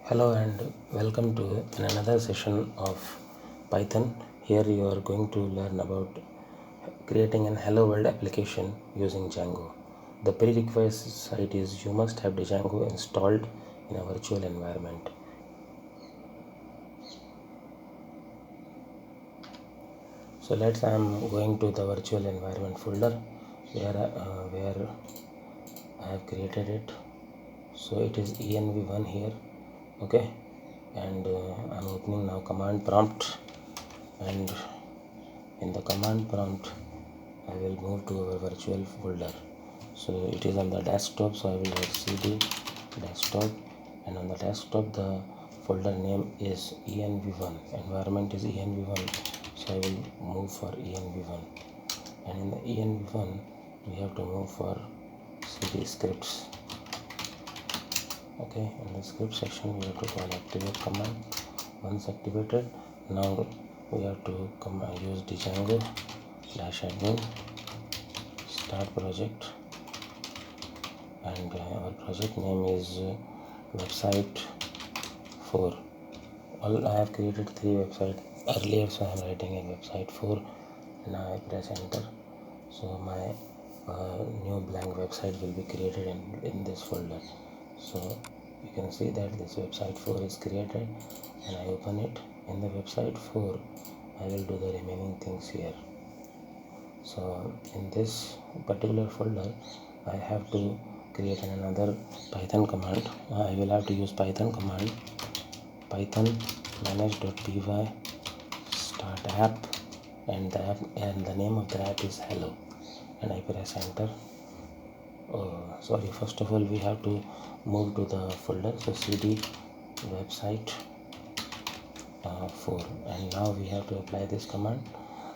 Hello and welcome to another session of Python. Here you are going to learn about creating an Hello World application using Django. The prerequisite is you must have the Django installed in a virtual environment. So I am going to the virtual environment folder where I have created it. So it is env1 here, okay, and I'm opening now command prompt, and in the command prompt I will move to our virtual folder. So it is on the desktop, so I will write cd desktop, and on the desktop the folder name is env1, environment is env1, so I will move for env1, and in the env1 we have to move for cd scripts. Okay, in the script section we have to call activate command. Once activated, now we have to use django -admin start project, and our project name is website 4. I have created 3 websites earlier, so I am writing in website 4. Now I press enter, so my new blank website will be created in this folder. So you can see that this website 4 is created, and I open it. In the website 4 I will do the remaining things here. So in this particular folder I have to create another Python command. I will have to use Python command, python manage.py start app, and the name of the app is hello, and I press enter. First of all we have to move to the folder, so cd website 4, and now we have to apply this command,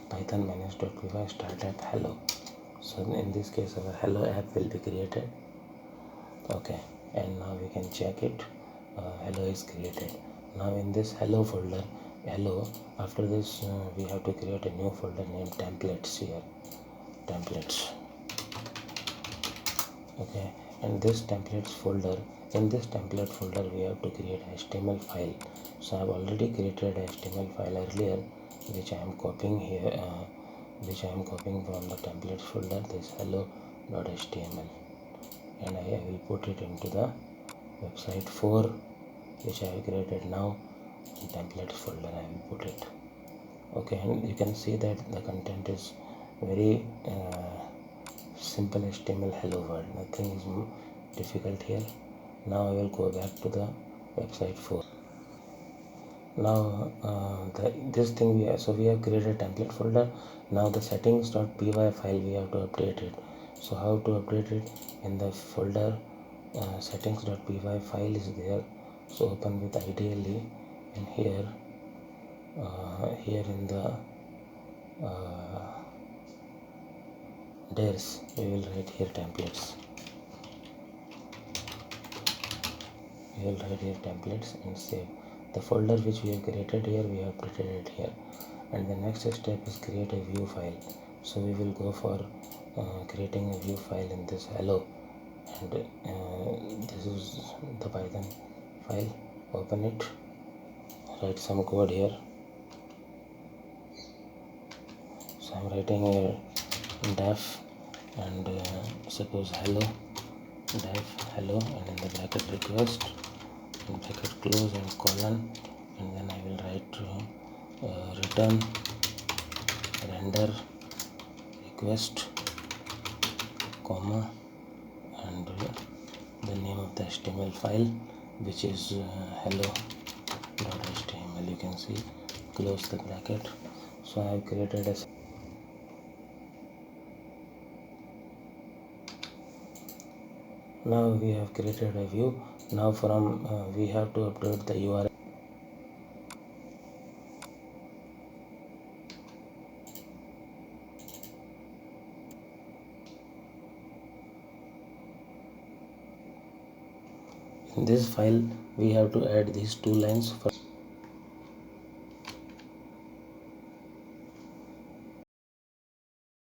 python manage.py start app hello. So in this case our hello app will be created, okay, and now we can check it. Hello is created. Now in this hello folder, hello, after this we have to create a new folder named templates here, templates, okay, and this templates folder, in this template folder we have to create a html file. So I have already created a html file earlier, which I am copying here, which I am copying from the templates folder, this hello.html, and I will put it into the website 4 which I have created now. In templates folder I will put it, okay, and you can see that the content is very simple HTML hello world, nothing is difficult here. Now I will go back to the website 4. Now this thing we have created a template folder. Now the settings.py file we have to update it. So how to update it? In the folder settings.py file is there, so open with ideally, and here in the there's we will write here templates, we will write here templates and save. The folder which we have created here, we have put it here, and the next step is create a view file. So we will go for creating a view file in this hello, and this is the Python file. Open it, write some code here. So I'm writing here def, and suppose hello, def hello, and in the bracket request, and bracket close and colon, and then I will write return render request comma, and the name of the HTML file, which is hello.html. You can see, close the bracket. So I have created a, now we have created a view. Now from we have to upload the URL. In this file we have to add these 2 lines.